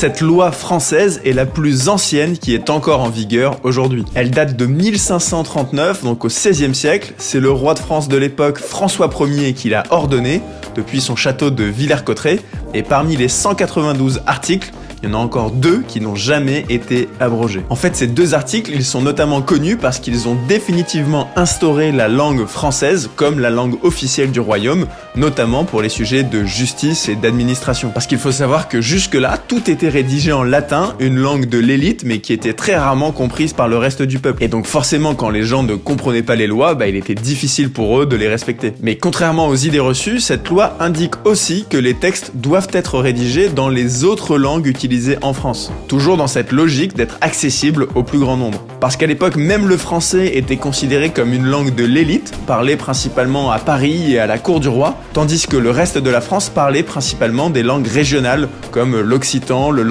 cette loi française est la plus ancienne qui est encore en vigueur aujourd'hui. Elle date de 1539, donc au XVIe siècle. C'est le roi de France de l'époque, François Ier, qui l'a ordonnée depuis son château de Villers-Cotterêts. Et parmi les 192 articles, il y en a encore 2 qui n'ont jamais été abrogés. En fait, ces 2 articles, ils sont notamment connus parce qu'ils ont définitivement instauré la langue française comme la langue officielle du royaume, notamment pour les sujets de justice et d'administration. Parce qu'il faut savoir que jusque-là, tout était rédigé en latin, une langue de l'élite, mais qui était très rarement comprise par le reste du peuple. Et donc forcément, quand les gens ne comprenaient pas les lois, il était difficile pour eux de les respecter. Mais contrairement aux idées reçues, cette loi indique aussi que les textes doivent être rédigés dans les autres langues utilisées en France. Toujours dans cette logique d'être accessible au plus grand nombre. Parce qu'à l'époque, même le français était considéré comme une langue de l'élite, parlée principalement à Paris et à la cour du roi, tandis que le reste de la France parlait principalement des langues régionales, comme l'occitan, le